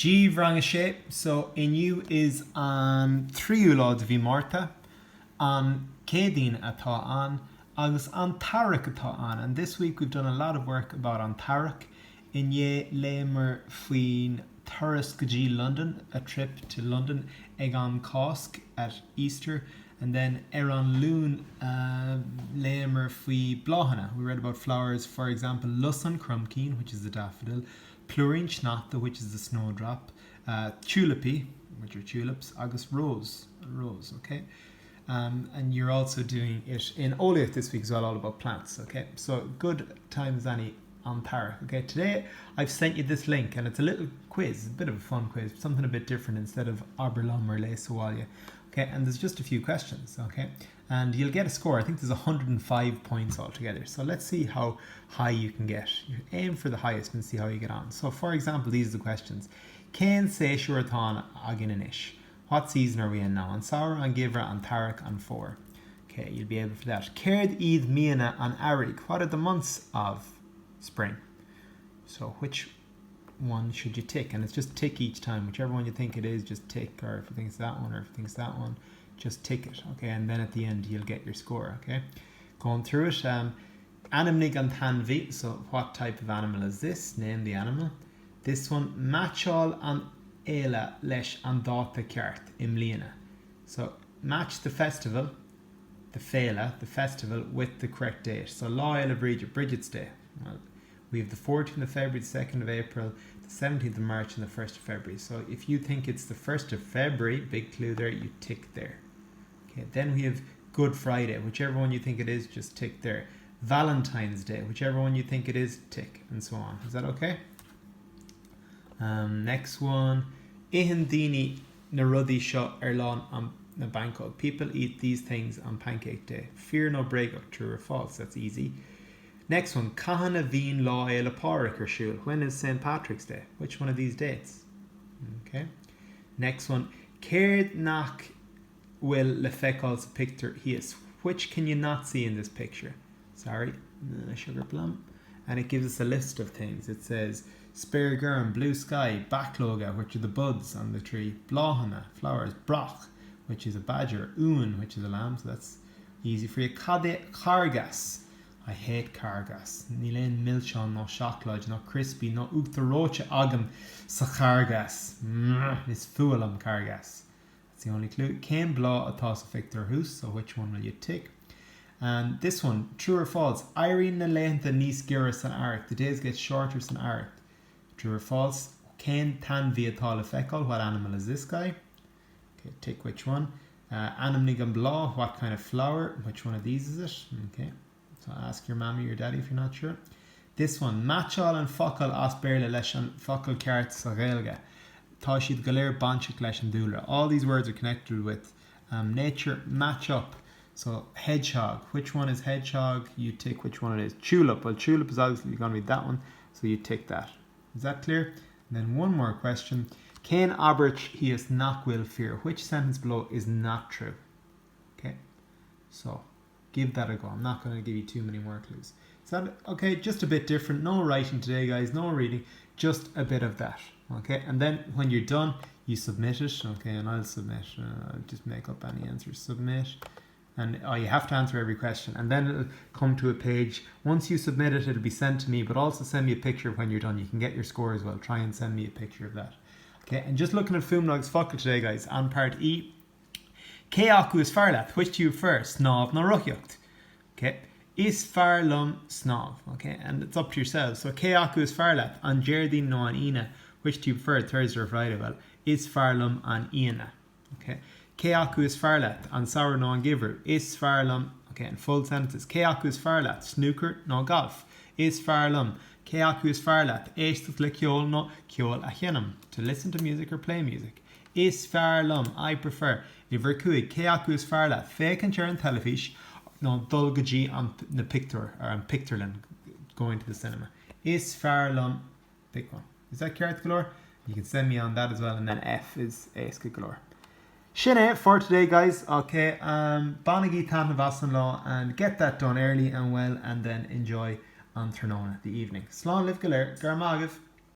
G vrang sé, so iniu is an triúlad bhí Martha, an cédín atá an, agus an tEarrach atá an. And this week we've done a lot of work about an tEarrach. Inné lémer faoin Thuras go G London, a trip to London ag an Cosc at Easter. And then an Loon lémer faoi Blóhanna. We read about flowers, for example, Lusan Crumkeen, which is the daffodil, Plurin Schnata, which is the snowdrop, Tulipi, which are tulips, agus rose, okay? And you're also doing it in Oleath this week as well, all about plants, okay? So good time as any on tEarrach, okay? Today I've sent you this link and it's a little quiz, a bit of a fun quiz, something a bit different instead of Aberlum or Le Sawalia, okay? And there's just a few questions, okay? And you'll get a score. I think there's 105 points altogether. So let's see how high you can get. You aim for the highest and see how you get on. So for example, these are the questions. Cén sé siúrtán agin inis? What season are we in now? An Saur, an Givra, an tEarrach, an Four. Okay, you'll be able for that. Caird Eid Miana an Arig. What are the months of spring? So which one should you tick? And it's just tick each time. Whichever one you think it is, just tick. Or if you think it's that one, or if you think it's that one, just tick it. Okay, and then at the end you'll get your score. Okay, going through it. Animnig an Tanvi. So what type of animal is this? Name the animal. This one, Machol an Éile leis an dáta ceart im líana. So match the festival, the féile, the festival, with the correct date. So Lá Éile Bríde, Bridget's Day. Well, we have the 14th of February, the 2nd of April, the 17th of March, and the 1st of February. So if you think it's the 1st of February, big clue there, you tick there. Okay, then we have Good Friday. Whichever one you think it is, just tick there. Valentine's Day. Whichever one you think it is, tick, and so on. Is that okay? Next one. Ihan dini na rudi seo lán an na Bangkok. People eat these things on Pancake Day. Fear no breakup, true or false. That's easy. Next one. Kahana vín lá éile páric ar siúl. When is St. Patrick's Day? Which one of these dates? Okay. Next one. Céird nach will le fecáil's picture hias. Which can you not see in this picture? Sorry, sugar plum. And it gives us a list of things. It says spare gurm, blue sky, backloga, which are the buds on the tree, blóhanna, flowers, broch, which is a badger, un, which is a lamb, so that's easy for you. Cade cargas. I hate cargas. Níl milchon, no shockladge, no crispy, no uachtaróte agam sa cargas. It's fualam cargas. That's the only clue. Cén blá atá sa fictor hús, so which one will you tick? And this one, true or false? Irene na leanta níos gira san airth. The days get shorter san airth. True or false? Cén tan vi atá le fecal. What animal is this guy? Okay, tick which one. Animnig an blá. What kind of flower? Which one of these is it? Okay, so ask your mommy or daddy if you're not sure. This one, Machal and focal as béle leis an focal ceart sa ghaeilge. Tá siad galéir banseach leis an dúla. All these words are connected with nature. Match up. So hedgehog, which one is hedgehog? You tick which one it is. Tulip, well tulip is obviously going to be that one, so you tick that. Is that clear? And then one more question. Cén Albert he is not will fear. Which sentence below is not true? Okay, so give that a go. I'm not going to give you too many more clues. Is that okay? Just a bit different. No writing today, guys. No reading. Just a bit of that. Okay, and then when you're done, you submit it. Okay, and I'll submit. I'll just make up any answers. Submit. And you have to answer every question, and then it'll come to a page. Once you submit it, it'll be sent to me, but also send me a picture when you're done. You can get your score as well. Try and send me a picture of that. Okay, and just looking at Fumnog's focal today, guys, on part E. Cé acu is fearlath. Which do you prefer? Snáb na ruchiocht. Okay, is fearlum snáb. Okay, and it's up to yourselves. So cé acu is fearlath an Jerdín no an Ina. Which do you prefer, Thursday or Friday? Well, is fearlum an Ina. Okay. Cé acu is fearlath an Saur no an Givra. Is fearlum, okay, in full sentences. Cé acu is fearlath snooker no golf. Is fearlum. Cé acu is fearlath éisteach le ceol no ceol a chéanam. To listen to music or play music. Is fearlum, I prefer. Iver cuig, cé acu is fearlath féc an tear an telefís no dulgají an na picture or an picturelin going to the cinema. Is fearlum, pick one. Is that carrot galore? You can send me on that as well, and then F is éasca galore. Sinné for today, guys. Okay, Banagi Tan Vasan Law, and get that done early and well, and then enjoy on Ternona the evening. Slán live galer, Garmagav.